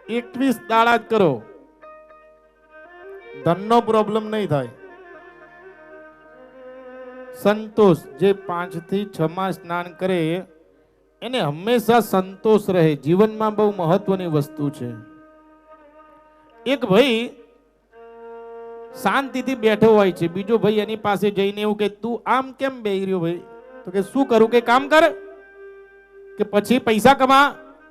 21 દાડા જ કરો, ધનનો પ્રોબ્લેમ નહીં થાય. સંતોષ, જે 5 થી 6 માં સ્નાન કરે એને હંમેશા સંતોષ રહે. જીવનમાં બહુ મહત્વની વસ્તુ છે. એક ભાઈ શાંતિથી બેઠો હોય છે, બીજો ભાઈ એની પાસે જઈને એવું કે તું આમ કેમ બેહી રહ્યો ભાઈ? તો કે શું કરું? કે કામ કર, કે પછી પૈસા કમા,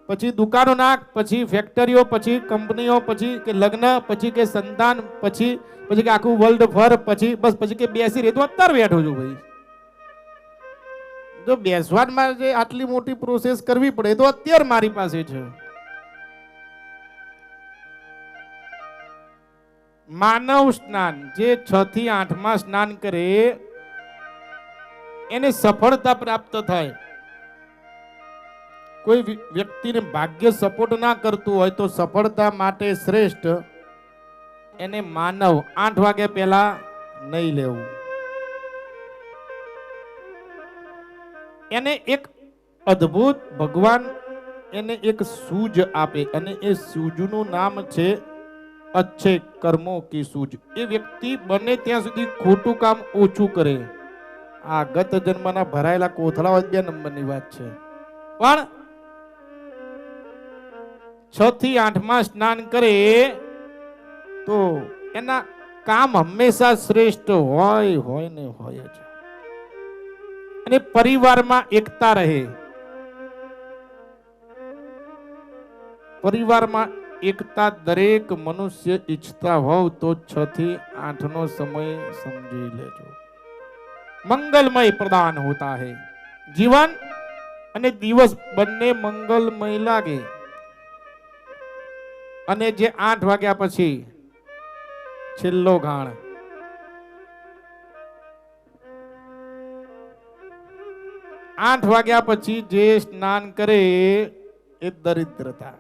પછી દુકાનો નાખ, પછી ફેક્ટરીઓ, પછી કંપનીઓ, પછી કે લગ્ન, પછી કે સંતાન, પછી કે આખું વર્લ્ડ ફર, પછી બસ પછી કે બેસી રહે. તો અત્યારે બેઠો છું ભાઈ. જો બેસવામાં જે આટલી મોટી પ્રોસેસ કરવી પડે તો અત્યારે મારી પાસે છે. માનવ સ્નાન, જે 6 થી 8 માં સ્નાન કરે એને સફળતા પ્રાપ્ત થાય. કોઈ વ્યક્તિને ભાગ્ય સપોર્ટ ના કરતું હોય તો સફળતા માટે શ્રેષ્ઠ એને માનવ 8 વાગ્યા પહેલા નહીં લેવું. એને એક અદ્ભુત ભગવાન એને એક સૂઝ આપે અને એ સૂઝનું નામ છે અચ્છે કર્મો કી સૂઝ. એ વ્યક્તિ બને ત્યાં સુધી ખોટું કામ ઓછું કરે. આ ગત જન્મના ભરાયેલા કોથળા 2 નંબરની વાત છે. પણ 6 થી 8 માં સ્નાન કરે તો એના કામ હંમેશા શ્રેષ્ઠ હોય ને હોય જ. અને પરિવારમાં એકતા રહે. પરિવારમાં એકતા દરેક મનુષ્ય ઈચ્છતા હોવ તો 6 થી 8 નો સમય સમજી લેજો. મંગલમય પ્રદાન હોતા હૈ. જીવન અને દિવસ બંને મંગલમય લાગે. અને જે 8 વાગ્યા પછી છેલ્લો ગાણ, આઠ વાગ્યા પછી જે સ્નાન કરે એ દરિદ્રતા.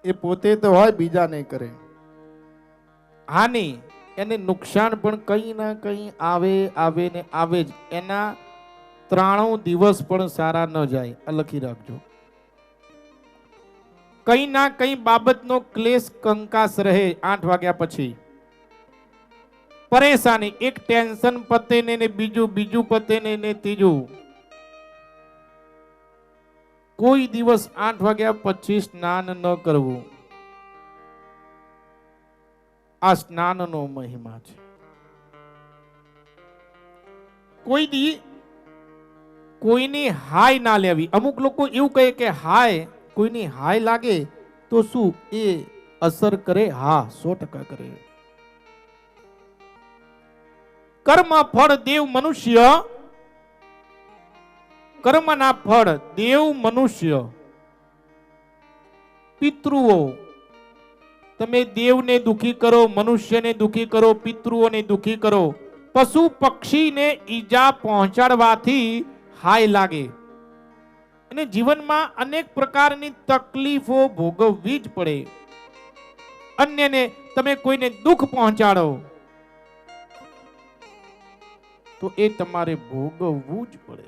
એ પોતે તો હોય, બીજા નહીં કરે. હાનિ, એને નુકસાન પણ કઈ ના કઈ આવે ને આવે જ. એના 93 દિવસ પણ સારા ન જાય. આ લખી રાખજો. કઈ ના કઈ બાબતનો ક્લેશ કંકાસ રહે 8 વાગ્યા પછી. પરેશાની, એક ટેન્શન પતે ને બીજું પતે ને ત્રીજું. કોઈ દિવસ 8 વાગ્યા પછી સ્નાન ન કરવું. આ સ્નાનનો મહિમા છે. કોઈની હાય ના લેવી. અમુક લોકો એવું કહે કે હાય, કોઈની હાય લાગે તો શું એ અસર કરે? હા, 100% કરે. કર્મ ફળ દેવ મનુષ્ય, કર્મના ફળ દેવ મનુષ્ય પિતૃઓ. તમે દેવને દુખી કરો, મનુષ્યને દુખી કરો, પિતૃઓને દુખી કરો. પશુ પક્ષીને ઈજા પહોંચાડવાથી હાય લાગે. અને જીવનમાં અનેક પ્રકારની તકલીફો ભોગવવી જ પડે. અન્યને તમે કોઈને દુઃખ પહોંચાડો તો એ તમારે ભોગવવું જ પડે.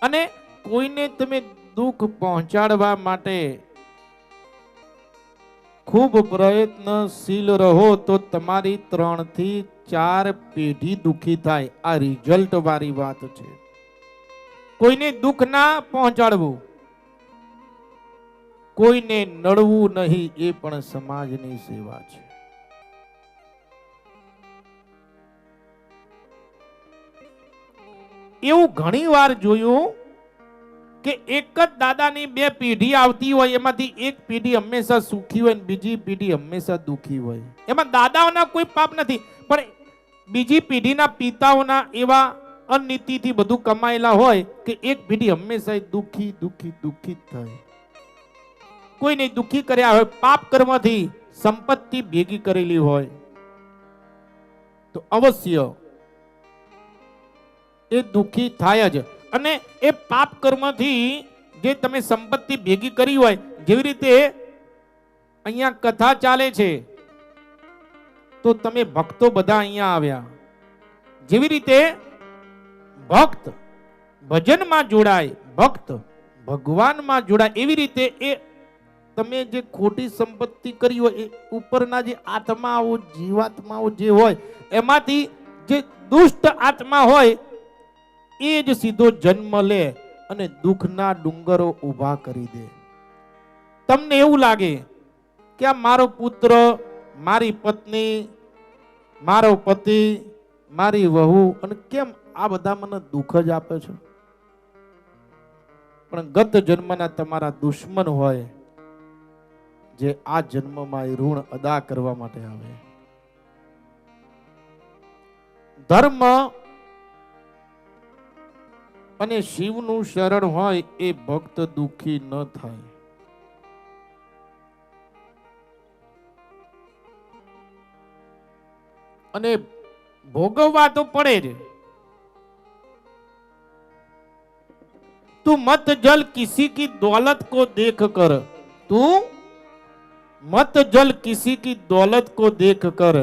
અને કોઈને તમે દુઃખ પહોંચાડવા માટે ખૂબ પ્રયત્નશીલ રહો તો તમારી 3 થી 4 પેઢી દુઃખી થાય. આ રિઝલ્ટ વાળી વાત છે. કોઈને દુઃખ ના પહોંચાડવું, કોઈને નડવું નહીં, એ પણ સમાજની સેવા છે. એવું ઘણી વાર જોયું કે એક જ દાદાની 2 પેઢી આવતી હોય, એમાંથી એક પેઢી હંમેશા સુખી હોય ને બીજી પેઢી હંમેશા દુખી હોય. એમાં દાદાઓના કોઈ પાપ નથી, પણ બીજી પેઢીના પિતાઓના એવા અનીતિથી બધું કમાયેલા હોય કે એક પેઢી હંમેશા દુખી થાય. કોઈને દુખી કર્યા હોય, પાપ કર્મથી સંપત્તિ ભેગી કરેલી હોય તો અવશ્ય એ દુખી થાય જ. અને એ પાપ કર્મથી જે તમે સંપત્તિ ભેગી કરી હોય, જેવી રીતે અહીંયા કથા ચાલે છે તો તમે ભક્તો બધા અહીંયા આવ્યા. જેવી રીતે ભક્ત ભજનમાં જોડાય, ભક્ત ભગવાનમાં જોડાય. એવી રીતે એ તમે જે ખોટી સંપત્તિ કરી હોય એ ઉપરના જે આત્માઓ જીવાત્માઓ જે હોય એમાંથી જે દુષ્ટ આત્મા હોય એ જ સીધો જન્મ લે અને દુઃખના ડુંગરો ઊભા કરી દે. તમને એવું લાગે કે આ મારો પુત્ર, મારી પત્ની, મારો પતિ, મારી વહુ, અને કેમ આ બધા મને દુઃખ જ આપે છે. પણ ગત જન્મના તમારા દુશ્મન હોય જે આ જન્મમાં એ ઋણ અદા કરવા માટે આવે. ધર્મ અને શિવનું શરણ હોય એ ભક્ત દુઃખી ન થાય. અને ભોગવવા તો પડે જ. તું મત જલ किसी की दौलत को देख कर, तू मत जल किसी की दौलत को देख कर,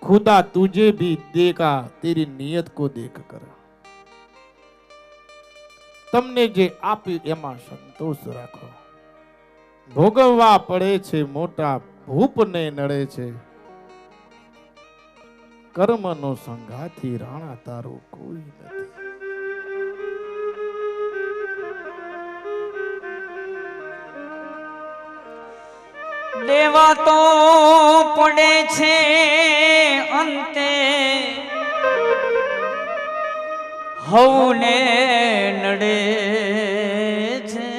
खुदा तुझे भी देगा तेरी नियत को देख कर. તમને જે આપ્યું એમાં સંતોષ રાખો. ભોગવવા પડે છે મોટા ભૂપને નડે છે, કર્મનો સંગાથી રાણા તારો કોઈ નથી. દેવા તો પડે છે અંતે, હવને નડે છે,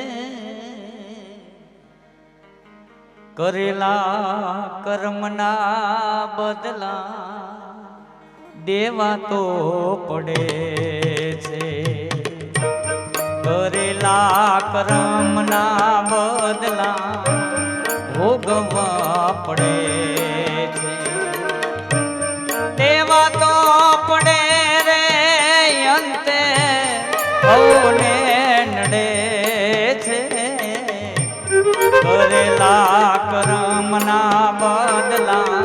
કરેલા કર્મના બદલા દેવા તો પડે છે. કરેલા કર્મના બદલા ભોગવવા પડે છે. દેવા તો પડે રે અંતે, હવને નડે છે, કરેલા કર્મના બદલા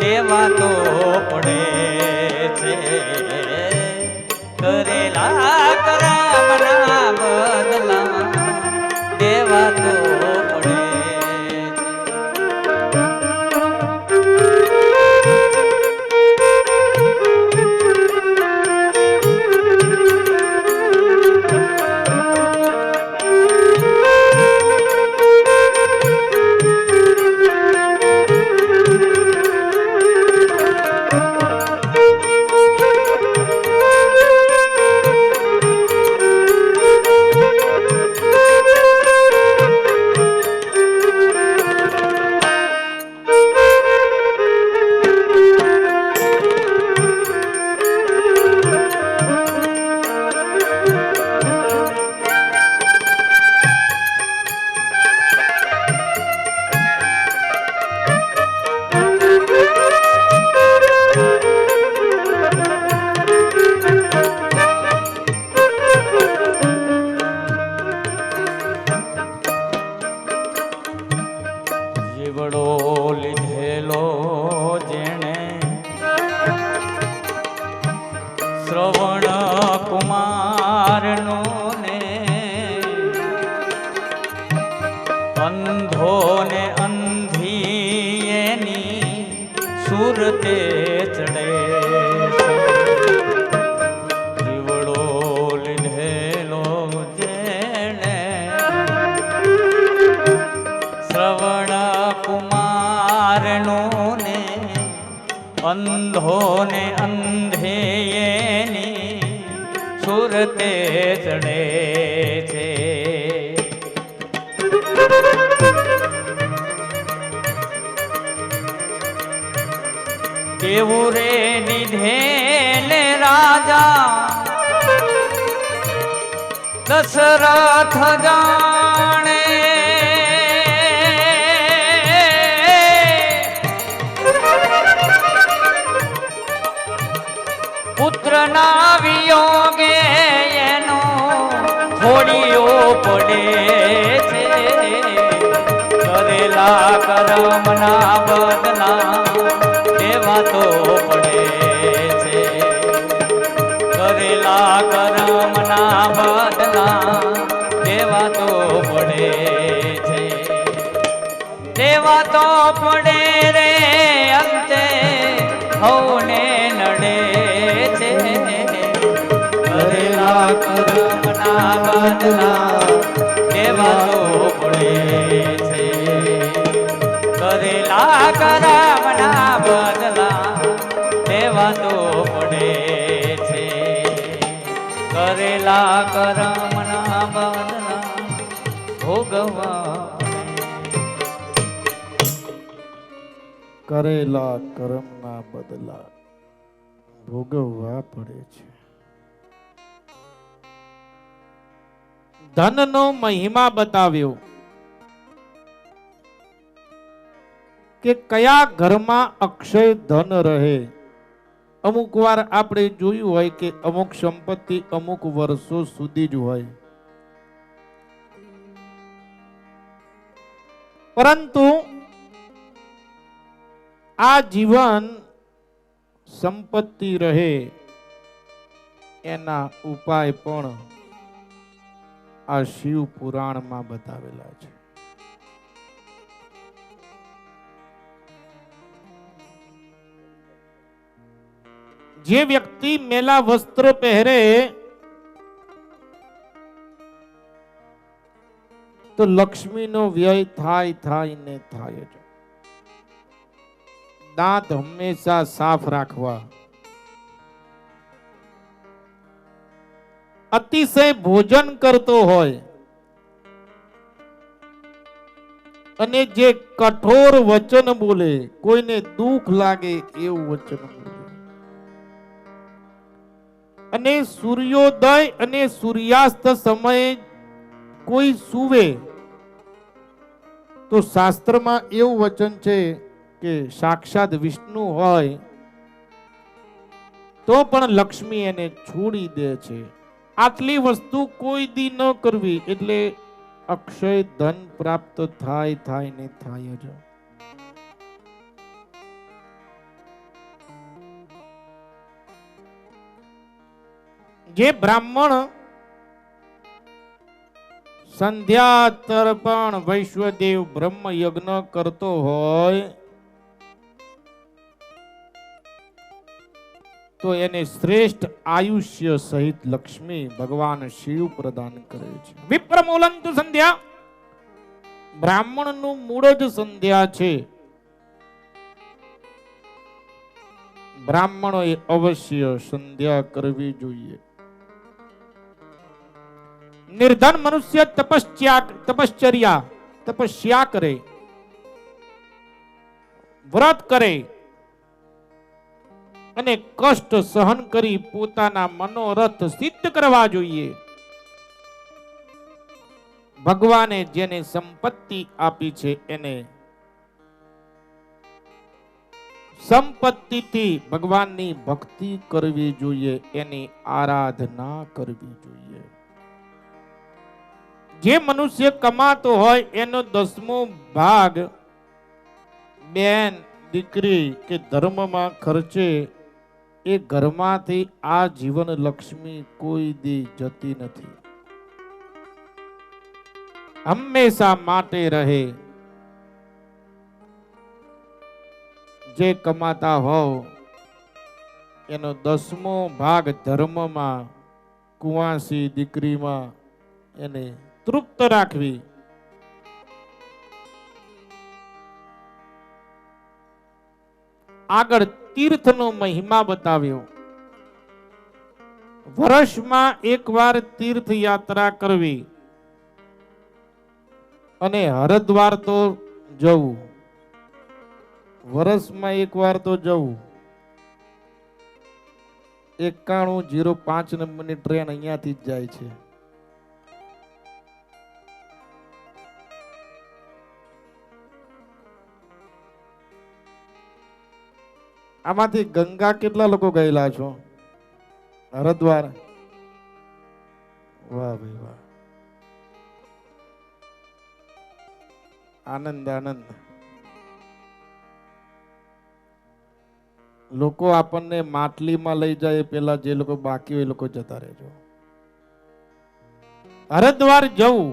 દેવા તો પડે છે. કરેલા કર્મના બદલા દેવા તો પડે. શ્રવણ કુમારનો ને અંધો ને અંધી એની સુરતે ચડે. જીવડો લીધેલો જેણે શ્રવણ કુમારનો ને અંધો ને અંધે સુરતે ચડે છે. કેવું રે નિધેલે રાજા દશરથ જાણે, પુત્રના વિયોગે એનો હોડિયો પડે છે. કરેલા કર્મના બદલા દેવા તો પડે છે. કરેલા કરમના બદલા દેવા તો પડે છે, દેવા તો પડે રે અંતે હવને નડે છે. કરેલા કરમના બદલા દેવા તો પડે છે, કરેલા કરમના બદલા દેવા તો પડે છે, કરેલા કરમના બદલા ભોગવા કરેલા કર્મના બદલા ભોગવવા પડે છે. ધનનો મહિમા બતાવ્યો કે કયા ઘરમાં અક્ષય ધન રહે. અમુક વાર આપણે જોયું હોય કે અમુક સંપત્તિ અમુક વર્ષો સુધી જ હોય, પરંતુ આ જીવન સંપત્તિ રહે એના ઉપાય પણ આ શિવ પુરાણમાં બતાવેલા છે. જે વ્યક્તિ મેલા વસ્ત્ર પહેરે તો લક્ષ્મીનો વ્યય થાય ને થાય જ. દાંત હંમેશા સાફ રાખવા, અતિશય ભોજન કરતો હોય અને જે કઠોર વચન બોલે, કોઈને દુઃખ લાગે એવું વચન બોલે, અને સૂર્યોદય અને સૂર્યાસ્ત સમયે કોઈ સૂવે તો શાસ્ત્રમાં એવું વચન છે કે સાક્ષાત વિષ્ણુ હોય તો પણ લક્ષ્મી એને છોડી દે છે. આટલી વસ્તુ કોઈ દી ન કરવી એટલે અક્ષય ધન પ્રાપ્ત થાય ને થાય જ. જે બ્રાહ્મણ સંધ્યા તર્પણ વૈશ્વદેવ બ્રહ્મ યજ્ઞ કરતો હોય તો એને શ્રેષ્ઠ આયુષ્ય સહિત લક્ષ્મી ભગવાન શિવ પ્રદાન કરે છે. વિપ્રમૂલંતુ સંધ્યા, બ્રાહ્મણનું મૂળ જ સંધ્યા છે. બ્રાહ્મણોએ અવશ્ય સંધ્યા કરવી જોઈએ. નિર્ધન મનુષ્ય તપસ્યા કરે, વ્રત કરે અને કષ્ટ સહન કરી પોતાના મનોરથ સિદ્ધ કરવા જોઈએ. ભગવાને જેને સંપત્તિ આપી છે એને સંપત્તિથી ભગવાનની ભક્તિ કરવી જોઈએ, એની આરાધના કરવી જોઈએ. જે મનુષ્ય કમાતો હોય એનો 10મો ભાગ બેન દીકરી કે ધર્મમાં ખર્ચે, એ ઘરમાંથી આ જીવન લક્ષ્મી કોઈ દી જતી નથી, હંમેશા માટે રહે. જે કમાતા હોવ એનો 10મો ભાગ ધર્મમાં, કુંવાસી દીકરીમાં એને તૃપ્ત રાખવી. આગળ તીર્થનો મહિમા બતાવ્યો. વર્ષમાં એકવાર તીર્થ યાત્રા કરવી અને હરિદ્વાર તો જવું. વર્ષમાં એકવાર તો જવું. 9105 નંબરની ટ્રેન અહીંયાથી જ જાય છે. આમાંથી ગંગા કેટલા લોકો ગયેલા છો? હરિદ્વાર? વાહ ભાઈ વાહ, આનંદ આનંદ. લોકો આપણને માટલીમાં લઈ જાય એ પહેલા જે લોકો બાકી હોય એ લોકો જતા રહેજો. હરિદ્વાર જવું,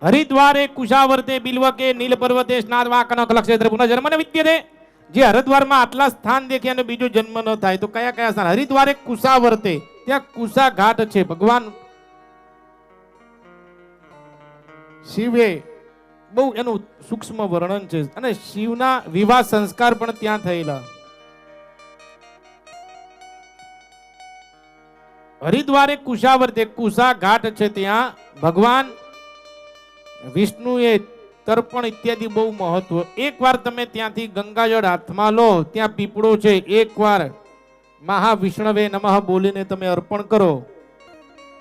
હરિદ્વારે કુશાવર્તે બિલ્વકે નીલ પર્વતે સ્નાત્વા કનક લક્ષેત્ર પુનઃ જન્મ વિદ્યતે. જે હરિદ્વારમાં આટલા સ્થાન દેખ્યા અને બીજો જન્મ ન થાય તો કયા કયા સ્થાન? હરિદ્વારે કુશાવર્તે, ત્યાં કુશા ઘાટ છે. ભગવાન શિવે બહુ એનું સૂક્ષ્મ વર્ણન છે અને શિવના વિવાહ સંસ્કાર પણ ત્યાં થયેલા. હરિદ્વારે કુશાવર્તે, કુશા ઘાટ છે, ત્યાં ભગવાન વિષ્ણુએ તર્પણ ઇત્યાદિ બહુ મહત્વ. એકવાર તમે ત્યાંથી ગંગાજળ હાથમાં લો, ત્યાં પીપળો છે, એકવાર મહાવિષ્ણવે નમઃ બોલીને તમે અર્પણ કરો,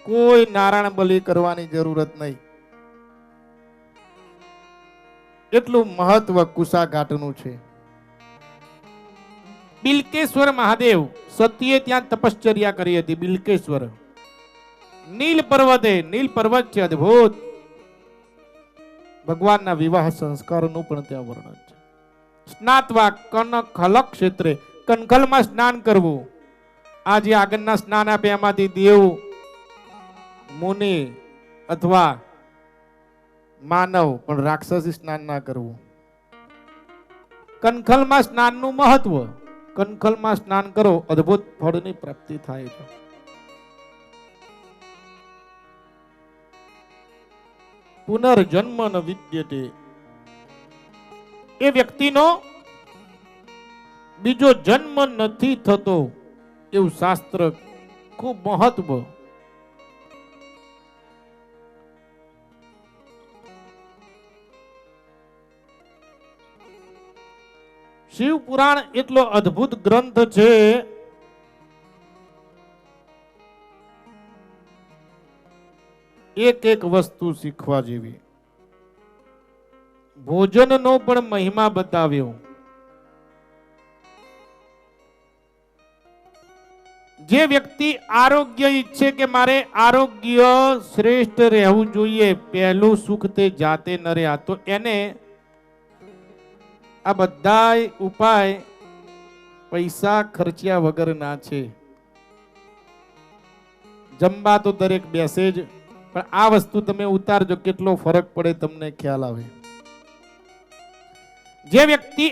કોઈ નારાયણ બલિ કરવાની જરૂરત નહીં. એટલું મહત્વ કુશા ઘાટનું છે. બિલ્કેશ્વર મહાદેવ સતીએ ત્યાં તપશ્ચર્યા કરી હતી. બિલ્કેશ્વર નીલ પર્વતે, નીલ પર્વત છે, અદ્ભુત. ભગવાનના વિવાહ સંસ્કારનું પણ ત્યાં વર્ણન છે. સ્નાત્વા કનખલ ક્ષેત્રે, કનખલમાં સ્નાન કરવું. આ જે આગળના સ્નાન આપે એમાંથી દેવ, મુનિ અથવા માનવ, પણ રાક્ષસી સ્નાન ના કરવું. કનખલમાં સ્નાનનું મહત્વ. કનખલમાં સ્નાન કરો, અદ્ભુત ફળની પ્રાપ્તિ થાય છે. પુનર્જન્મ ન વિદ્યતે, એ વ્યક્તિનો બીજો જન્મ નથી થતો એવું શાસ્ત્ર ખૂબ મહત્વ. શિવ પુરાણ એટલો અદ્ભુત ગ્રંથ છે. એક એક વસ્તુ શીખવા જેવી. ભોજનનો પણ મહિમા બતાવ્યો. જે વ્યક્તિ આરોગ્ય ઈચ્છે કે મારે આરોગ્ય શ્રેષ્ઠ રહેવું જોઈએ, પહેલું સુખ તે જાતે ન રહ્યા, તો એને આ બધા ઉપાય પૈસા ખર્ચ્યા વગર ના છે. જમવા તો દરેક બેસે જ, પણ આ વસ્તુ તમે ઉતારજો, કેટલો ફરક પડે તમને ખ્યાલ આવે. જે વ્યક્તિ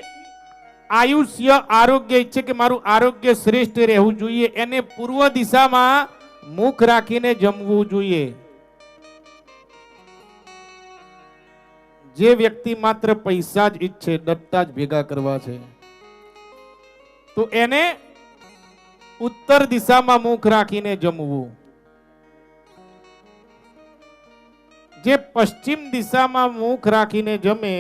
આયુષ્ય આરોગ્ય ઈચ્છે કે મારું આરોગ્ય શ્રેષ્ઠ રહેવું જોઈએ, એને પૂર્વ દિશામાં મુખ રાખીને જમવું જોઈએ. જે વ્યક્તિ માત્ર પૈસા જ ઈચ્છે, ડટ્ટા જ ભેગા કરવા છે, તો એને ઉત્તર દિશામાં મુખ રાખીને જમવું. જે પશ્ચિમ દિશામાં મુખ રાખીને જમે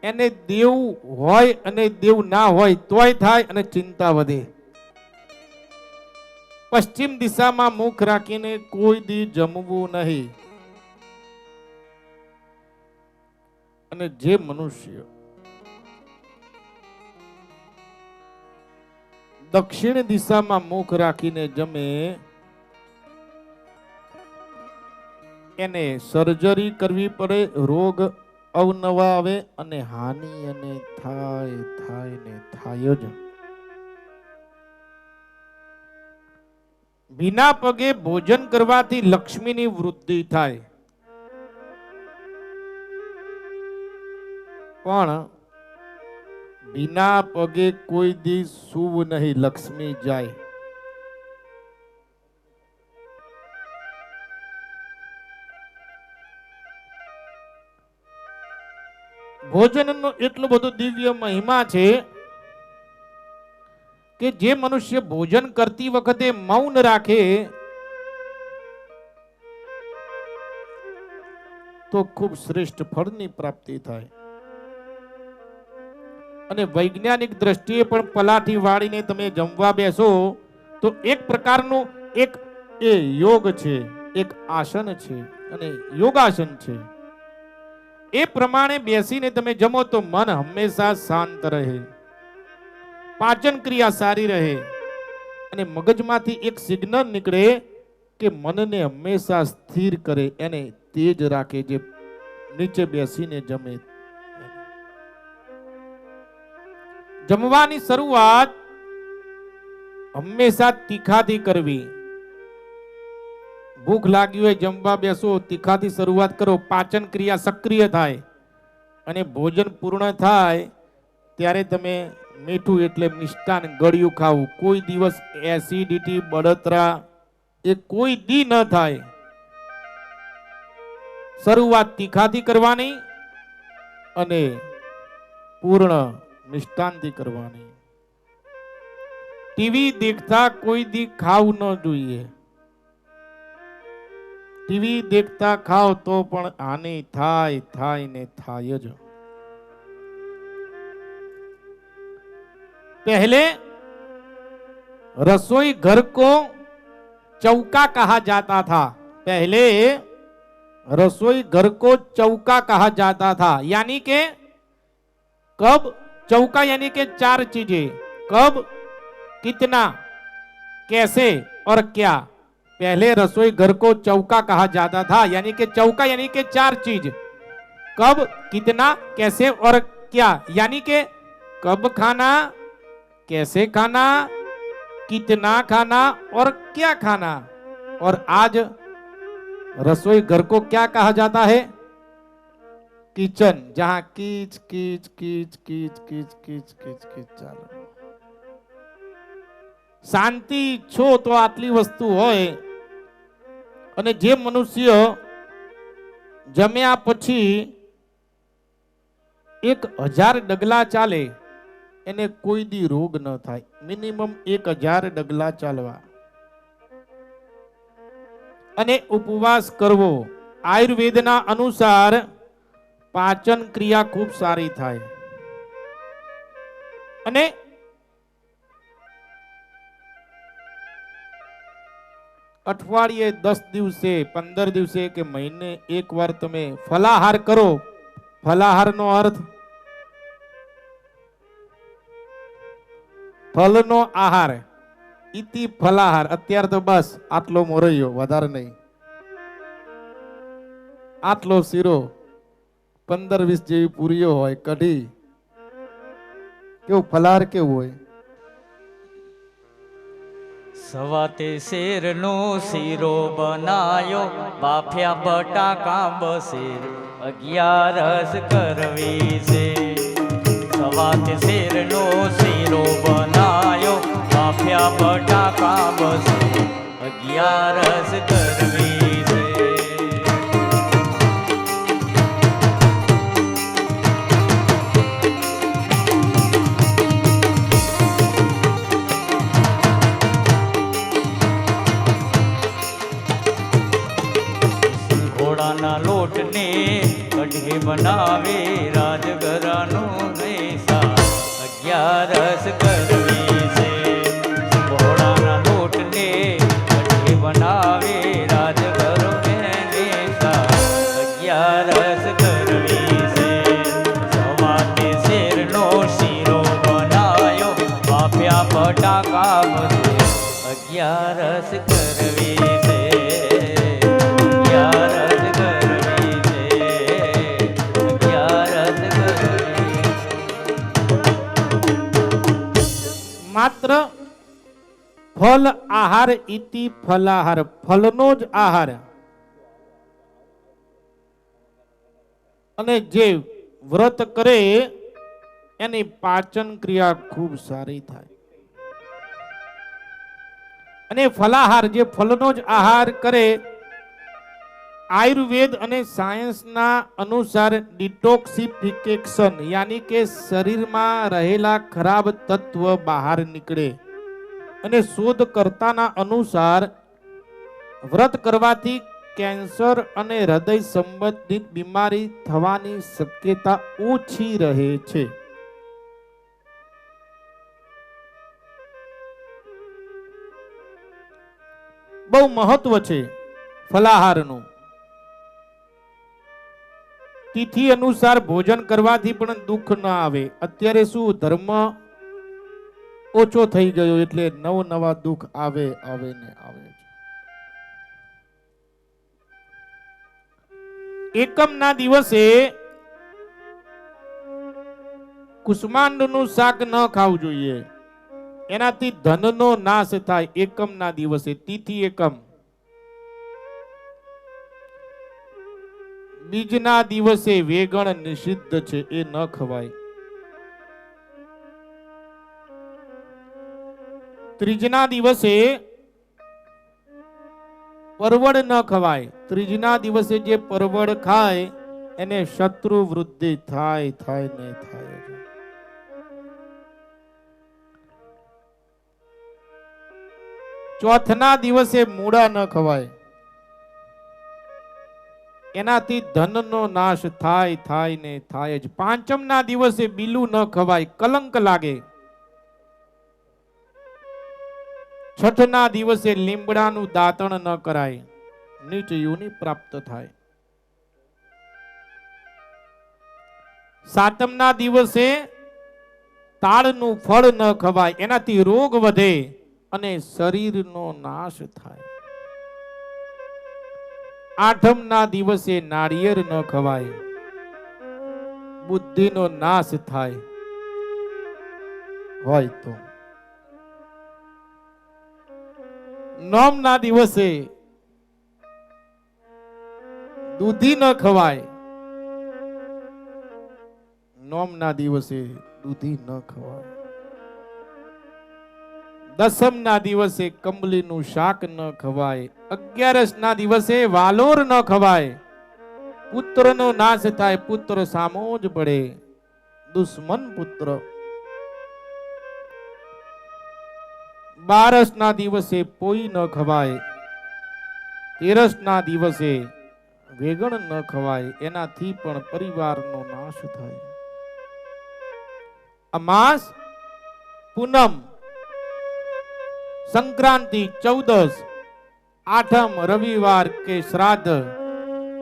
એને દેવ હોય અને દેવ ના હોય તોય થાય અને ચિંતા વધે. પશ્ચિમ દિશામાં મુખ રાખીને કોઈ દી જમવું નહીં. અને જે મનુષ્ય દક્ષિણ દિશામાં મુખ રાખીને જમે એને સર્જરી કરવી પડે, રોગ અવનવા આવે અને હાનિ અને થાય ને થાય જ. વિના પગે ભોજન કરવાથી લક્ષ્મીની વૃદ્ધિ થાય, પણ વિના પગે કોઈ દી શુભ નહીં, લક્ષ્મી જાય. ભોજનનો એટલો બધો દિવ્ય મહિમા છે કે જે મનુષ્ય ભોજન કરતી વખતે મૌન રાખે તો ખૂબ શ્રેષ્ઠ ફળની પ્રાપ્તિ થાય. અને વૈજ્ઞાનિક દ્રષ્ટિએ પણ પલાઠી વાળીને તમે જમવા બેસો તો એક પ્રકારનું એક એ યોગ છે, એક આસન છે અને યોગાસન છે. એ પ્રમાણે બેસીને તમે જમો તો મન હંમેશા શાંત રહે, પાચન ક્રિયા સારી રહે અને મગજમાંથી એક સિગ્નલ નીકળે કે મનને હંમેશા સ્થિર કરે, એને તેજ રાખે. જે નીચે બેસીને જમે જમવાની શરૂઆત હંમેશા તીખાથી કરવી. ભૂખ લાગી હોય, જમવા બેસો, તીખાથી શરૂઆત કરો, પાચન ક્રિયા સક્રિય થાય અને ભોજન પૂર્ણ થાય ત્યારે તમે મીઠું એટલે મિષ્ટાન ગળ્યું ખાવું. કોઈ દિવસ એસિડિટી બળતરા એ કોઈ દી ન થાય. શરૂઆત તીખાથી કરવાની અને પૂર્ણ મિષ્ટાનથી કરવાની. ટીવી દેખતા કોઈ દી ખાવું ન જોઈએ. ટીવી દેખતા ખાવ તો પણ હાનિ થાય ને થાય જ. पहले रसोई घर को चौका कहा जाता था. पहले रसोई घर को चौका कहा जाता था. यानी के कब चौका यानी के चार चीजें. कब, कितना, कैसे और क्या. पहले रसोई घर को चौका कहा जाता था. यानी के चौका यानी के चार चीज. कब, कितना, कैसे और क्या. यानी के कब खाना, कैसे खाना, कितना खाना और क्या खाना. और आज रसोई घर को क्या कहा जाता है. किचन. जहां कीच कीच कीच कीच कीच कीच कीच कीच ચાલે. શાંતિ છો તો આટલી વસ્તુ હોય અને જે મનુષ્ય જમ્યા પછી 1000 ડગલા ચાલે એને કોઈ દી રોગ ન થાય. મિનિમમ 1000 ડગલા ચાલવા અને ઉપવાસ કરવો. આયુર્વેદના અનુસાર પાચન ક્રિયા ખૂબ સારી થાય અને અઠવાડિયે 10 દિવસે 15 દિવસે કે મહિને એકવાર તમે ફલાહાર કરો. ફલાહારનો અર્થ ફલનો આહાર. ઇતિ ફલાહાર. અત્યારે તો બસ આટલો મોરૈયો, વધારે નહીં. આટલો શીરો, 15-20 જેવી પૂરીઓ હોય, કઢી. કેવું ફલાહાર કેવું હોય. સવાતે શેરનો શીરો બનાયો, બાફ્યા બટાકા બસેર, 11 કરવી છે. સવાતે શેરનો શીરો બનાયો, બાફ્યા બટાકા બસેર, 11 કરવી છે. ઘોડાના લોટને કઢી બનાવે, રાજગરાનું નૈસા, 11 કરવી છે. ઘોડાના લોટને કઢી બનાવે, રાજગરો નૈસા, 11 કરવી છે. સવાતે શેરનો શીરો બનાયો, બાફ્યા બટાકા બધે, 11 કરવી છે. માત્ર ફલ આહાર ઇતિ ફલાહાર. ફલનો જ આહાર. અને જે વ્રત કરે એની પાચન ક્રિયા ખૂબ સારી થાય. અને ફલાહાર જે ફલનો જ આહાર કરે, આયુર્વેદ અને સાયન્સના અનુસાર ડિટોક્સિફિકેશન યાની કે શરીરમાં રહેલા ખરાબ તત્વ બહાર નીકળે. અને શોધકર્તાના અનુસાર વ્રત કરવાથી કેન્સર અને હૃદય સંબંધિત બીમારી થવાની શક્યતા ઓછી રહે છે. બહુ મહત્વ છે ફલાહારનું. તિથિ અનુસાર ભોજન કરવાથી પણ દુઃખ ન આવે. અત્યારે શું ધર્મ ઓછો થઈ ગયો એટલે નવા દુઃખ આવે ને આવે. એકમના દિવસે કુષ્માંડનું શાક ન ખાવું જોઈએ. એનાથી ધનનો નાશ થાય. એકમના દિવસે, તિથિ એકમ. બીજના દિવસે વેગણ નિષિદ્ધ છે, એ ન ખવાય. ત્રીજના દિવસે પરવળ ન ખવાય. ત્રીજના દિવસે જે પરવળ ખાય એને શત્રુ વૃદ્ધિ થાય ને થાય. ચોથના દિવસે મૂળા ન ખવાય. એનાથી ધનનો નાશ થાય ને થાય જ. પાંચમના દિવસે બીલું ન ખવાય, કલંક લાગે. છઠના દિવસે લીમડાનું દાંતણ ન કરાય, નીચ યોનિ પ્રાપ્ત થાય. સાતમના દિવસે તાળનું ફળ ન ખવાય, એનાથી રોગ વધે અને શરીરનો નાશ થાય. આઠમના દિવસે નાળિયેર ન ખવાય, બુદ્ધિનો નાશ થાય હોય તો. નવમના દિવસે દૂધી ન ખવાય. નવમના દિવસે દૂધી ન ખવાય. દસમના દિવસે કંબલીનું શાક ન ખવાય. 11ના દિવસે વાલોર ન ખવાય. પુત્રનો નાશ થાય, પુત્ર સામો જ પડે, દુશ્મન પુત્ર. 12ના દિવસે પોઈ ન ખવાય. 13ના દિવસે વેગણ ન ખવાય, એનાથી પણ પરિવારનો નાશ થાય. અમાસ, પૂનમ, સંક્રાંતિ, 14, આઠમ, રવિવાર કે શ્રાદ્ધ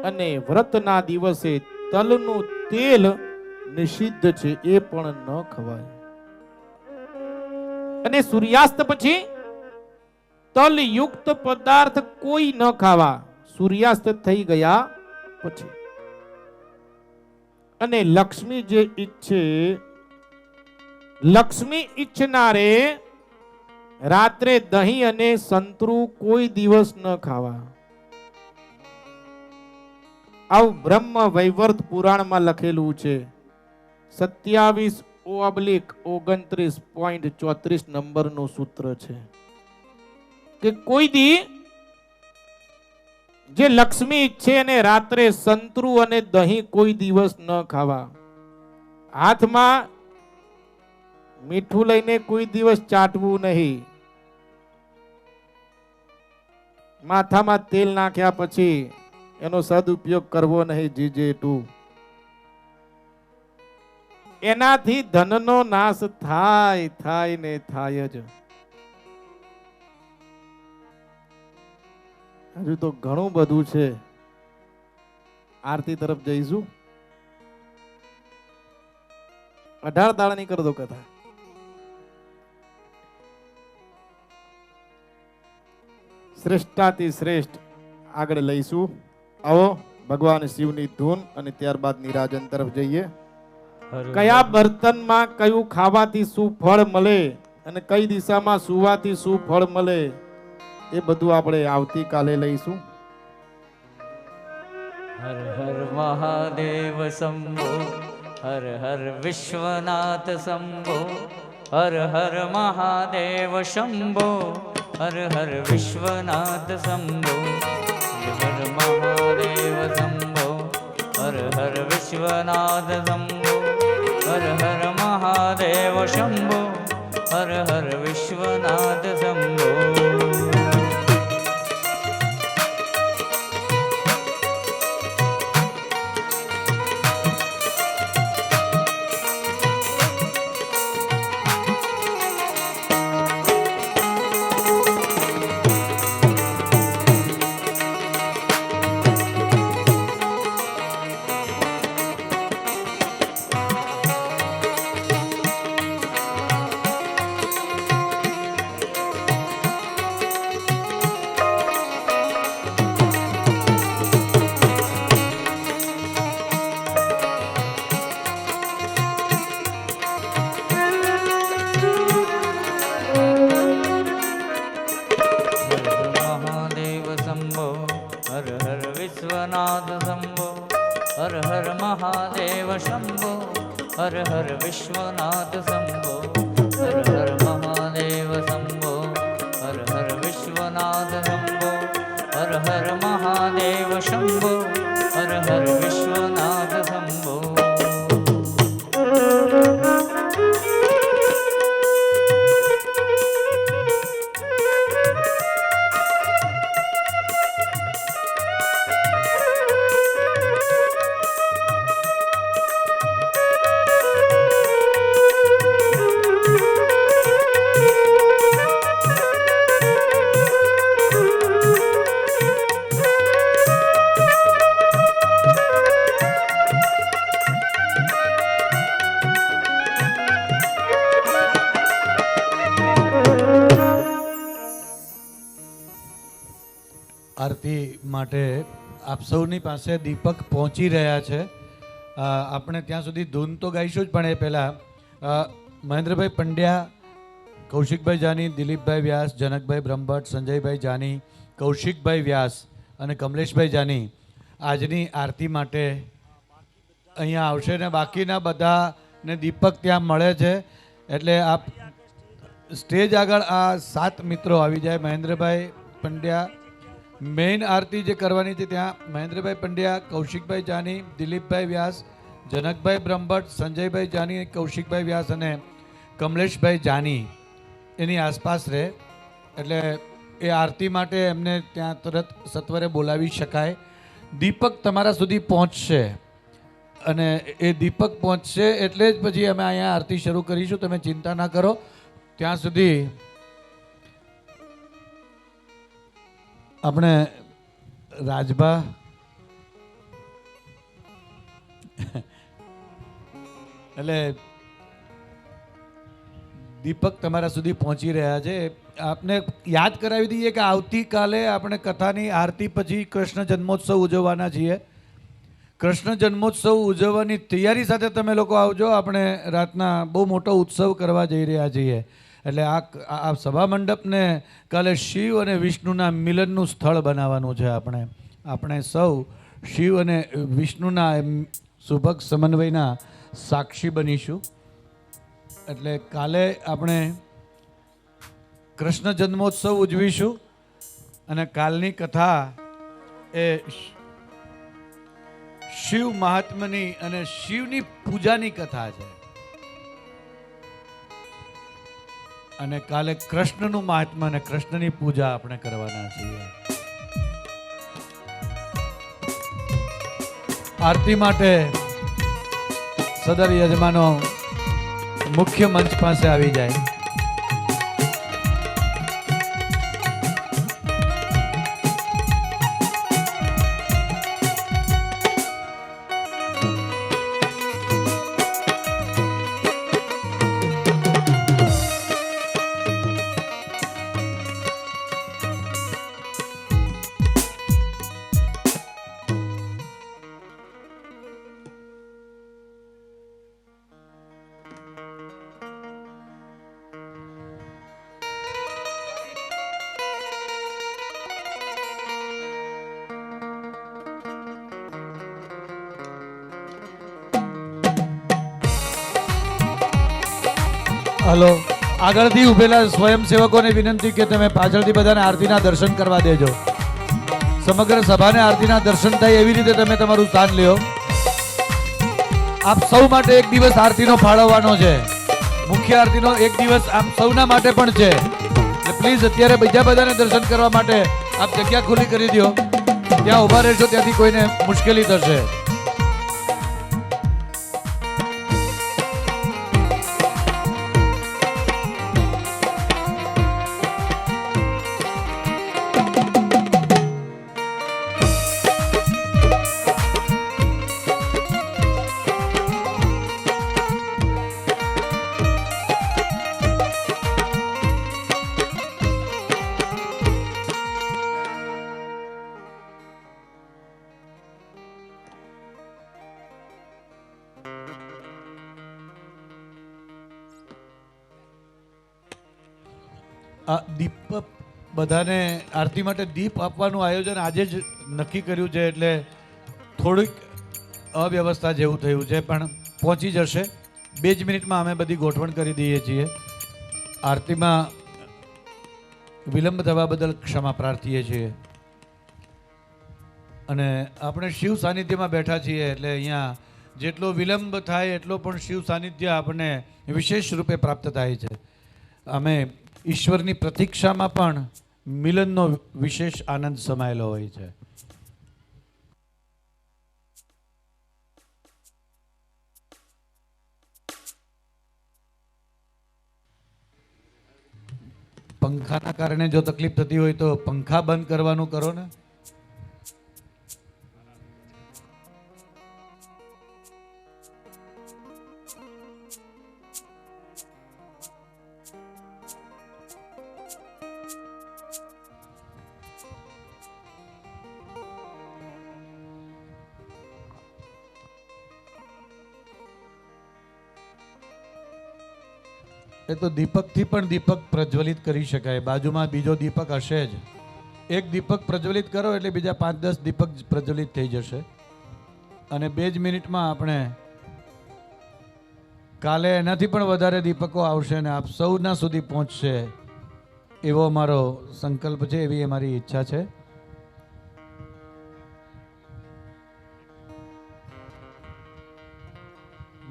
અને વ્રતના દિવસે તલનું તેલ નિષિદ્ધ છે, એ પણ ન ખવાય. અને સૂર્યાસ્ત પછી તલ યુક્ત પદાર્થ કોઈ ન ખાવા, સૂર્યાસ્ત થઈ ગયા પછી. અને લક્ષ્મી જે ઈચ્છે, લક્ષ્મી ઈચ્છનારે રાત્રે દહીં અને સંતરું કોઈ દિવસ ન ખાવા. આવું બ્રહ્મ વૈવર્ત પુરાણમાં લખેલું છે. 27/29.34 નંબરનું સૂત્ર છે કે કોઈ દી જે લક્ષ્મી ઈચ્છે એને રાત્રે સંતરું અને દહીં કોઈ દિવસ ન ખાવા. હાથમાં મીઠું લઈને કોઈ દિવસ ચાટવું નહીં. માથામાં તેલ નાખ્યા પછી એનો સદુપયોગ કરવો નહીં. જીજેટું એનાથી ધનનો નાશ થાય ને થાય જ. હજુ તો ઘણું બધું છે. આરતી તરફ જઈશું. 18 દાડાની કરી દો કથા. શ્રેષ્ઠાથી શ્રેષ્ઠ આગળ લઈશું. આવો ભગવાન શિવની ધૂન અને ત્યારબાદ નિરાજન તરફ જઈએ. કયા બર્તનમાં કયું ખાવાથી શું ફળ મળે અને કઈ દિશામાં સુવાથી શું ફળ મળે એ બધું આપણે આવતીકાલે લઈશું. હર હર મહાદેવ શંભો, હર હર વિશ્વનાથ શંભો, હર હર મહાદેવ શંભો, હર હર વિશ્વનાથ શંભો, હર મહાદેવ શંભો, હર હર વિશ્વનાથ શંભો, હર હર મહાદેવ શંભો, હર હર વિશ્વનાથ શંભો. વિશ્વનાથ શંભો હર હર મહાદેવ શંભો હર હર વિશ્વનાથ શંભો હર હર મહાદેવ શંભો હર હર વિશ્વનાથ શંભો હર હર મહાદેવ શંભો હર હર વિશ્વનાથ શંભો. આરતી માટે આપ સૌની પાસે દીપક પહોંચી રહ્યા છે. આપણે ત્યાં સુધી ધૂન તો ગાઈશું જ, પણ એ પહેલાં મહેન્દ્રભાઈ પંડ્યા, કૌશિકભાઈ જાની, દિલીપભાઈ વ્યાસ, જનકભાઈ બ્રહ્મભટ્ટ, સંજયભાઈ જાની, કૌશિકભાઈ વ્યાસ અને કમલેશભાઈ જાની આજની આરતી માટે અહીંયા આવશે ને બાકીના બધાને દીપક ત્યાં મળે છે. એટલે આપ સ્ટેજ આગળ આ 7 મિત્રો આવી જાય. મહેન્દ્રભાઈ પંડ્યા મેઇન આરતી જે કરવાની છે ત્યાં મહેન્દ્રભાઈ પંડ્યા, કૌશિકભાઈ જાની, દિલીપભાઈ વ્યાસ, જનકભાઈ બ્રહ્મભટ્ટ, સંજયભાઈ જાની, કૌશિકભાઈ વ્યાસ અને કમલેશભાઈ જાની એની આસપાસ રહે. એટલે એ આરતી માટે એમને ત્યાં તરત સત્વરે બોલાવી શકાય. દીપક તમારા સુધી પહોંચશે અને એ દીપક પહોંચશે એટલે જ પછી અમે અહીંયા આરતી શરૂ કરીશું. તમે ચિંતા ના કરો. ત્યાં સુધી આપણે રાજભા એટલે દીપક તમારા સુધી પહોંચી રહ્યા છે. આપને યાદ કરાવી દઈએ કે આવતીકાલે આપણે કથાની આરતી પછી કૃષ્ણ જન્મોત્સવ ઉજવવાના છીએ. કૃષ્ણ જન્મોત્સવ ઉજવવાની તૈયારી સાથે તમે લોકો આવજો. આપણે રાતના બહુ મોટો ઉત્સવ કરવા જઈ રહ્યા છીએ. એટલે આ સભા મંડપને કાલે શિવ અને વિષ્ણુના મિલનનું સ્થળ બનાવવાનું છે. આપણે સૌ શિવ અને વિષ્ણુના સુભગ સમન્વયના સાક્ષી બનીશું. એટલે કાલે આપણે કૃષ્ણ જન્મોત્સવ ઉજવીશું અને કાલની કથા એ શિવ મહાત્માની અને શિવની પૂજાની કથા છે. અને કાલે કૃષ્ણનું મહાત્મા અને કૃષ્ણની પૂજા આપણે કરવાના છીએ. આરતી માટે સદર યજમાનો મુખ્ય મંચ પાસે આવી જાય. હલો, આગળથી ઉભેલા સ્વયંસેવકોને વિનંતી કે તમે પાછળથી બધાને આરતીના દર્શન કરવા દેજો. સમગ્ર સભાને આરતીના દર્શન થાય એવી રીતે તમે તમારું સ્થાન લ્યો. આપ સૌ માટે એક દિવસ આરતીનો ફાળવવાનો છે. મુખ્ય આરતીનો એક દિવસ આપ સૌના માટે પણ છે. એટલે પ્લીઝ અત્યારે બીજા બધાને દર્શન કરવા માટે આપ જગ્યા ખુલ્લી કરી દો. ત્યાં ઊભા રહેશો ત્યાંથી કોઈને મુશ્કેલી થશે. દીપ બધાને આરતી માટે દીપ આપવાનું આયોજન આજે જ નક્કી કર્યું છે. એટલે થોડીક અવ્યવસ્થા જેવું થયું છે, પણ પહોંચી જશે. 2 જ મિનિટમાં અમે બધી ગોઠવણ કરી દઈએ છીએ. આરતીમાં વિલંબ થવા બદલ ક્ષમા પ્રાર્થીએ છીએ. અને આપણે શિવ સાનિધ્યમાં બેઠા છીએ એટલે અહીંયા જેટલો વિલંબ થાય એટલો પણ શિવ સાનિધ્ય આપણને વિશેષ રૂપે પ્રાપ્ત થાય છે. અમે ઈશ્વરની પ્રતીક્ષામાં પણ મિલનનો વિશેષ આનંદ સમાયેલો હોય છે. પંખાના કારણે જો તકલીફ થતી હોય તો પંખા બંધ કરવાનું કરો ને. એ તો દીપકથી પણ દીપક પ્રજ્વલિત કરી શકાય. બાજુમાં બીજો દીપક હશે જ. એક દીપક પ્રજ્વલિત કરો એટલે બીજા 5-10 દીપક પ્રજ્વલિત થઈ જશે. અને 2 જ મિનિટમાં આપણે કાલે એનાથી પણ વધારે દીપકો આવશે અને આપ સૌના સુધી પહોંચશે એવો અમારો સંકલ્પ છે, એવી અમારી ઈચ્છા છે.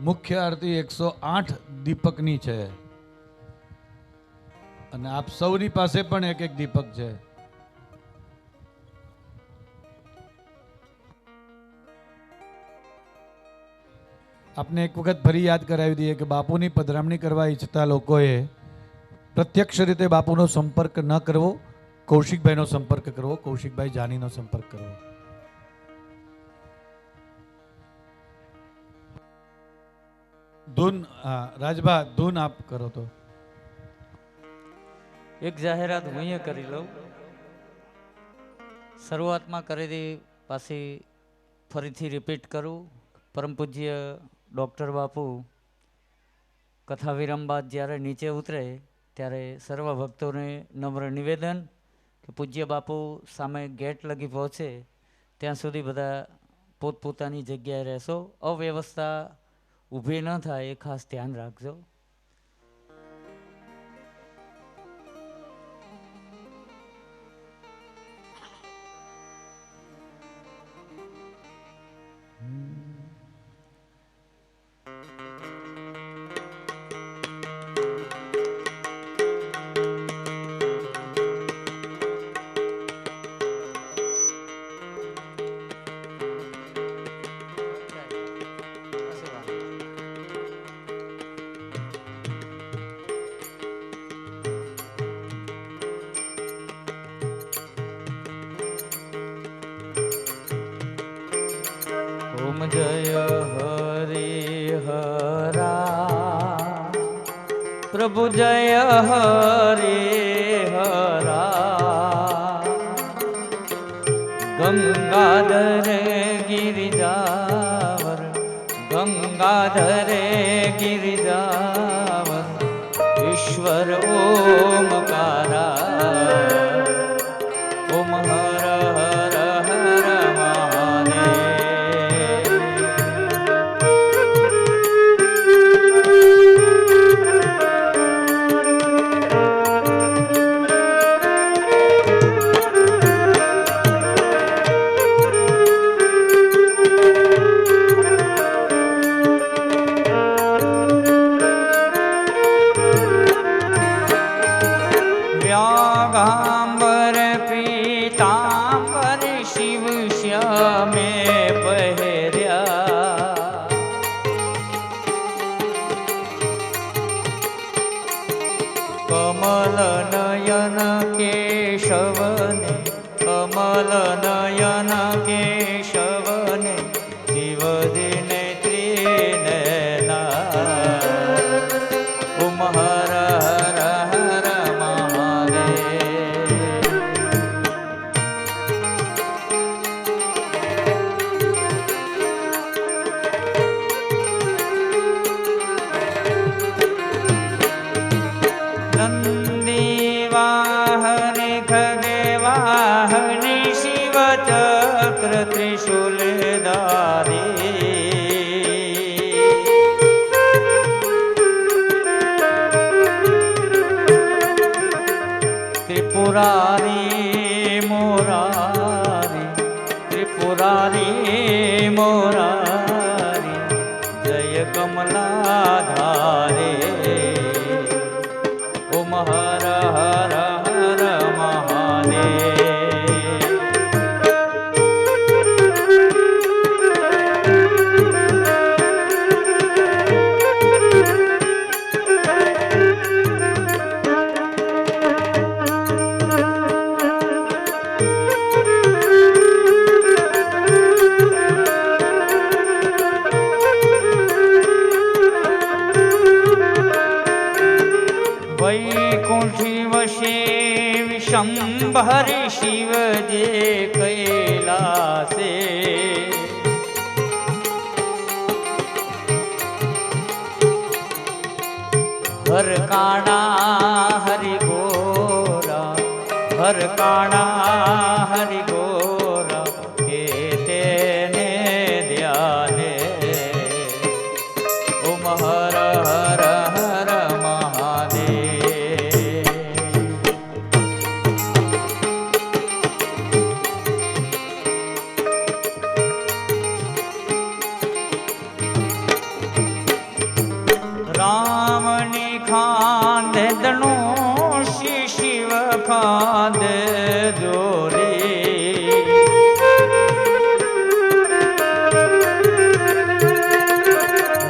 મુખ્ય આરતી 108 દીપકની છે અને આપ સૌની પાસે પણ એક એક દીપક છે. આપને એક વખત ફરી યાદ કરાવી દઈએ કે બાપુની પધરામણી કરવા ઈચ્છતા લોકોએ પ્રત્યક્ષ રીતે બાપુનો સંપર્ક ન કરવો, કૌશિકભાઈનો સંપર્ક કરવો, કૌશિકભાઈ જાનીનો સંપર્ક કરવો. ધૂન રાજભા ધૂન આપ કરો તો. એક જાહેરાત હું અહીંયા કરી લઉં. શરૂઆતમાં કરેલી પાછી ફરીથી રિપીટ કરું. પરમ પૂજ્ય ડૉક્ટર બાપુ કથા વિરામ બાદ જ્યારે નીચે ઉતરે ત્યારે સર્વ ભક્તોને નમ્ર નિવેદન કે પૂજ્ય બાપુ સામે ગેટ લગી પહોંચે ત્યાં સુધી બધા પોતપોતાની જગ્યાએ રહેશો. અવ્યવસ્થા ઊભી ન થાય એ ખાસ ધ્યાન રાખજો. ओम जय हरि हरा प्रभु जय हरि हरा गंगाधर गिरिजावर गंगाधर गिरिजावर ईश्वर ओमकारा ओम हर हर हर महादेव। व्यागांबर पीतांबर शिव श्यामे पहर्या कमल नयन केशवने कमल नयन केशवने दिवदिने त्रिनयना ओम हर हर हर नंदी वाहने खगे वाहने शिव चक्र त्रिशूल ત્રિપુરારી મોરારી ત્રિપુરારી મોરારી જય કમલાધારે ઓમ હર હર હર મહાદેવ. વૈકુંઠી વશે વિશંભરી શિવ જે કૈલાસે હર કાણા હરિ ગોરા હર કાણા હરિ ગોરા કે તેને ધ્યાને ઓમ હર હર હર મહાદેવ. રામની ખાંદે ધનુષી શિવ ખાંદે દોરી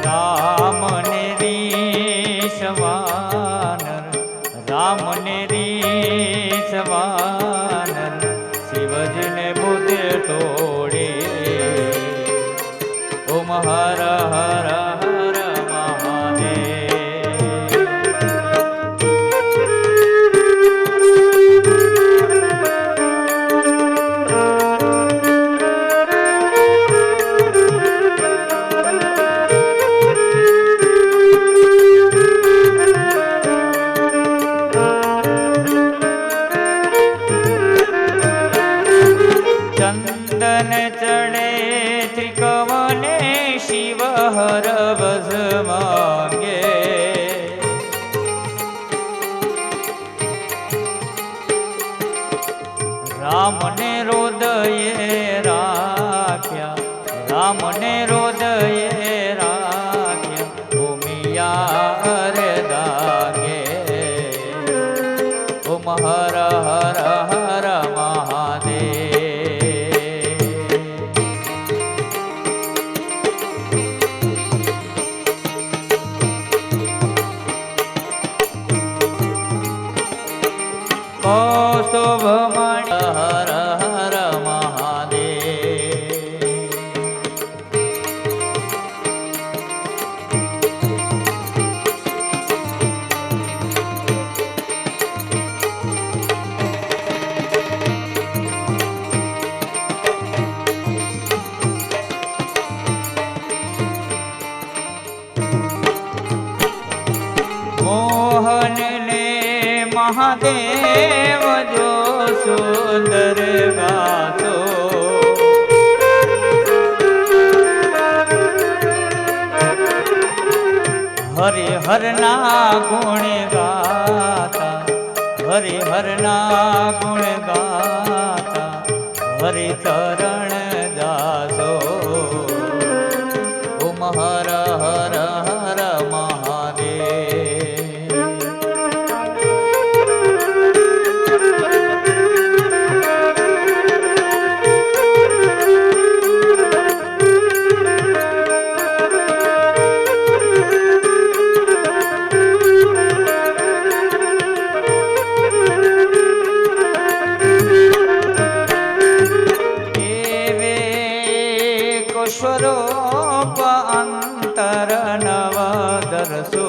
રામને રીસવાનર રામને રીસવાનર શિવજીને બુદ્ધ તોડે ઓમ હર હર હર મહાદેવ. ચંદન ચડે ત્રિકવને શિવ હર બસ માંગે રામને હૃદયે રાખ્યા રામને હૃદયે રાખ્યા ભૂમિયા હર દાગે ઓમ હર હર હર મહાદેવ. કૌસ્તુભમણિ હર હર મહાદેવ. મોહન ને મહાદેવ જો સુંદર ગાતો હરિહર ના ગુણ ગાતા હરિહર ના ગુણ ગાતા હરિચરણ દાસો ઓમ હર હર હર મહાદેવ. સ્વરૂપ અંતર નવ દરસો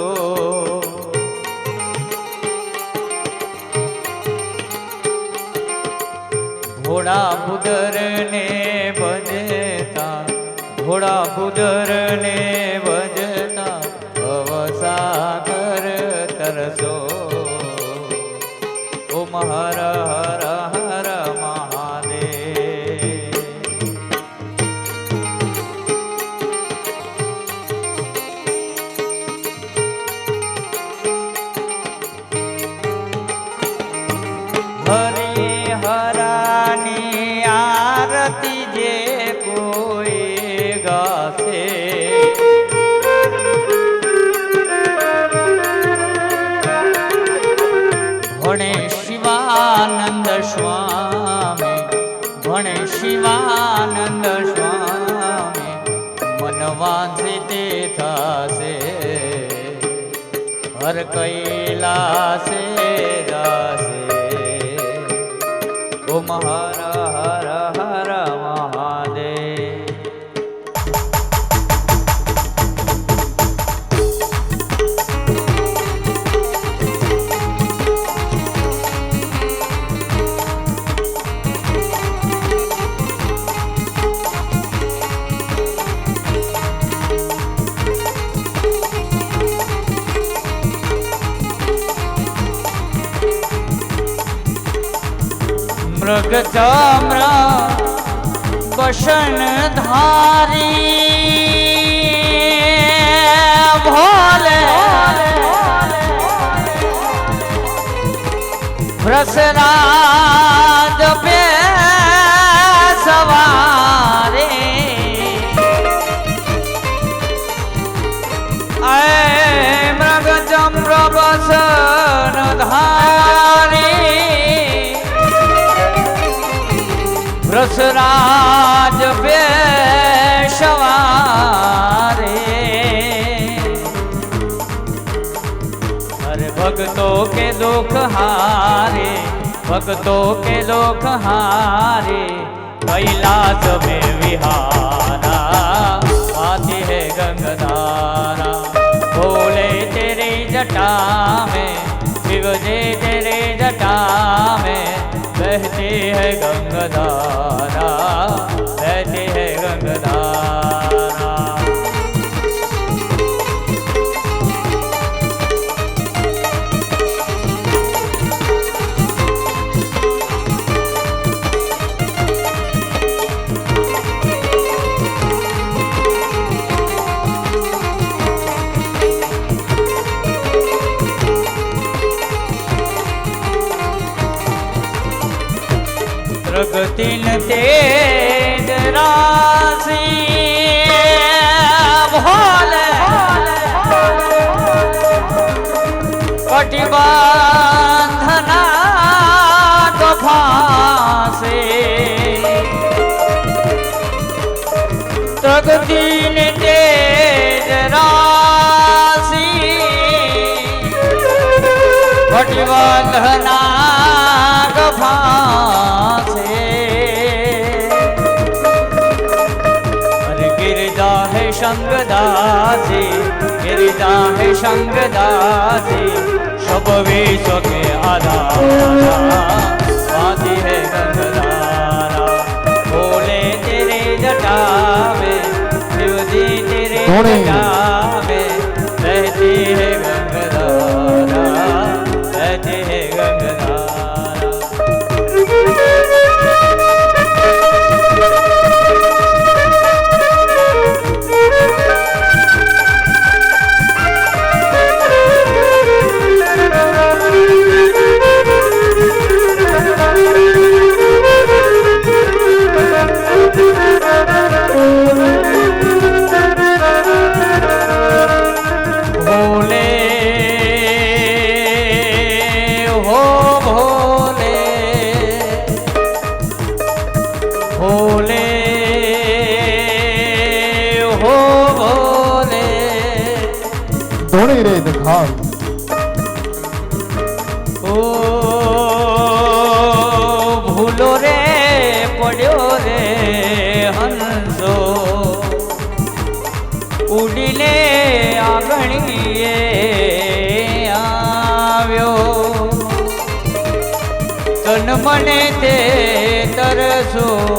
ઘોડા બુદર ને ભજતા ઘોડા બુદર ને ભજતા ભવસાગર તરસો ઓમ હર હર હર મહાદેવ. હર શિવાનંદ સ્વામી ભણે શિવાનંદ સ્વામી મન વાંચે તે થાશે હર કૈલાસે જાશે ઓમ હર હર હર મહાદેવ. મૃગ ચામ્ર બસન ધારી ભોલે વૃષરાજ બે સવારે મૃગ ચામ્ર બસન ધારી રસરાજ पेशवारे अरे भक्तों के दुख हारे भक्तों के दुख हारे कैलाश में विहारा आती है गंगाधारा भोले तेरी जटा में शिव जी तेरी जटा में बहती है गंगाधारा बहती है गंगाधारा. प्रगतिन तेज राशि भोले कटिबंधना तो फांसे प्रगतिन तेज राशि कटिबंधना तो फांसे संगदासी गिरिजा है संगदासी सब विश्व के आधारा आती है गंगाधारा भोले तेरे जटा में शिव जी तेरे जटा में बहती है गंगाधारा बहती है गंगाधारा. ધોણી રે દખાવ ઓ ભૂલો રે પડ્યો રે હંસો ઉડીને આંગણીએ આવ્યો તન મને તે તરસોડાયો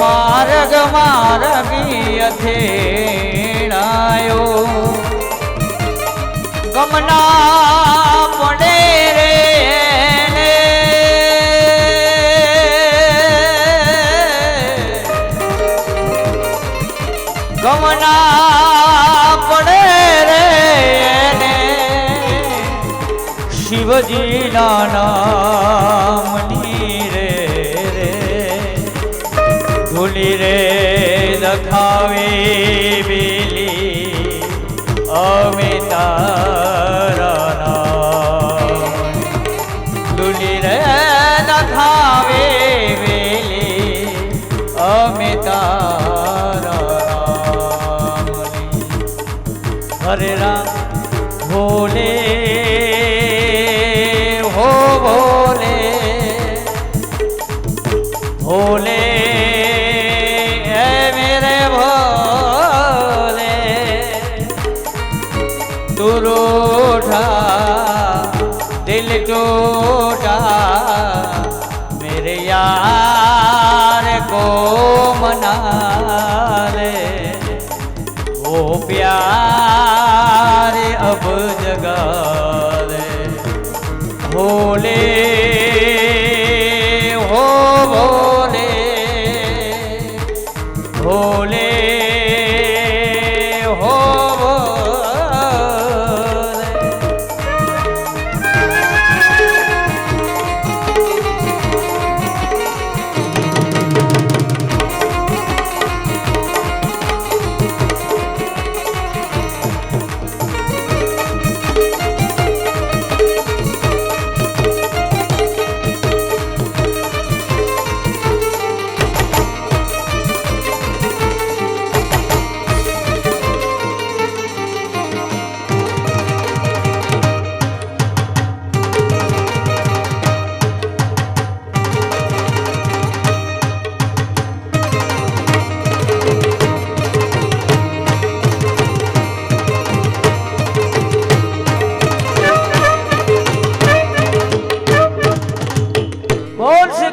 માર્ગ માર્ગી અથેણાયો ગમના પડે રે ને ગમના પડે રે ને શિવજી ના નામની રે ભૂલી રે દખાવી બેલી અમે તારા નામ દુલી રે નખાવે વેલે અમે તારા નામ હરે રામ ભોલે હો ભોલે ભોલે હે મેરે ભોલે तू रूठा दिल टूटा मेरे यार को मना ले वो प्यार अब जगा ले भोले हो भोले भोले हो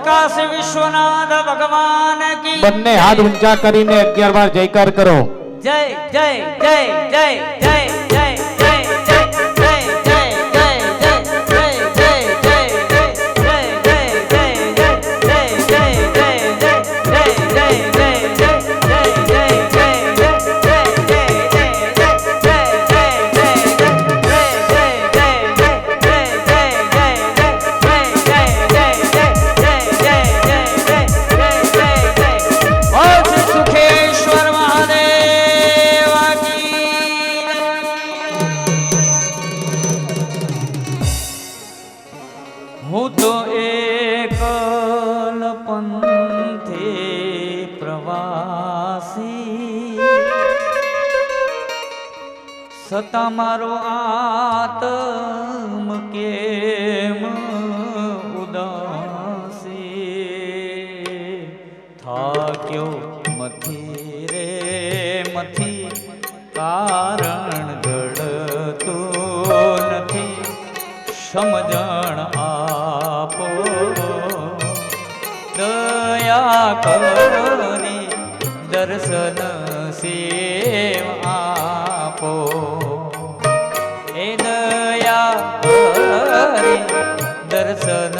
કાશી વિશ્વનાથ ભગવાન કી બંને હાથ ઊંચા કરીને 11 વાર જયકાર કરો. જય જય જય જય જય જય જય હું તો એકલ પંથે પ્રવાસી સતા મારો આત્મ કેમ ઉદાસી થાક્યો મથી રે મથી કારણ ઘડતું નથી સમજણ આપો દયા કરી દર્શન સેવ આપો એ દયા કરી દર્શન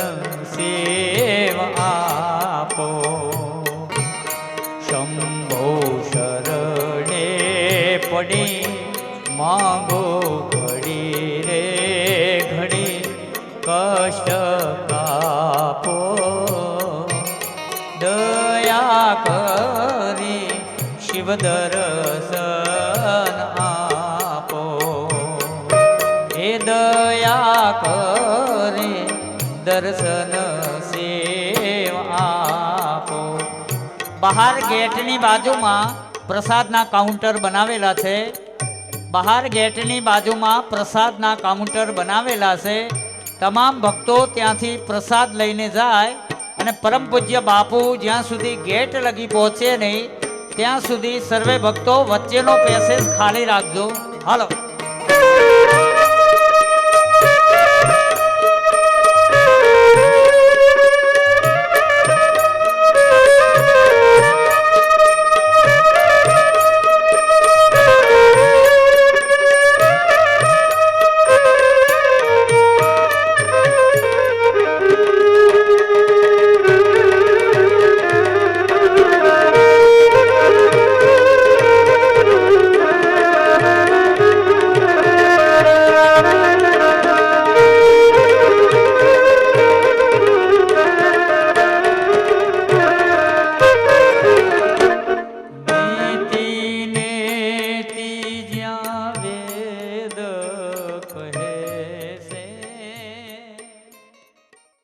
સેવ આપો શંભો શરણે પડી માગો ઘડી રે ઘડી કષ્ટ કાપો દયા કરી શિવ દર્શન આપો એ દયા કરી દર્શન સેવ આપો બહાર ગેટની બાજુમાં પ્રસાદના કાઉન્ટર બનાવેલા છે બહાર ગેટની બાજુમાં પ્રસાદના કાઉન્ટર બનાવેલા છે તમામ ભક્તો ત્યાંથી પ્રસાદ લઈને જાય અને પરમ પૂજ્ય બાપુ જ્યાં સુધી ગેટ લગી પહોંચે નહીં ત્યાં સુધી સર્વે ભક્તો વચ્ચેનો પેસેજ ખાલી રાખજો. હાલો.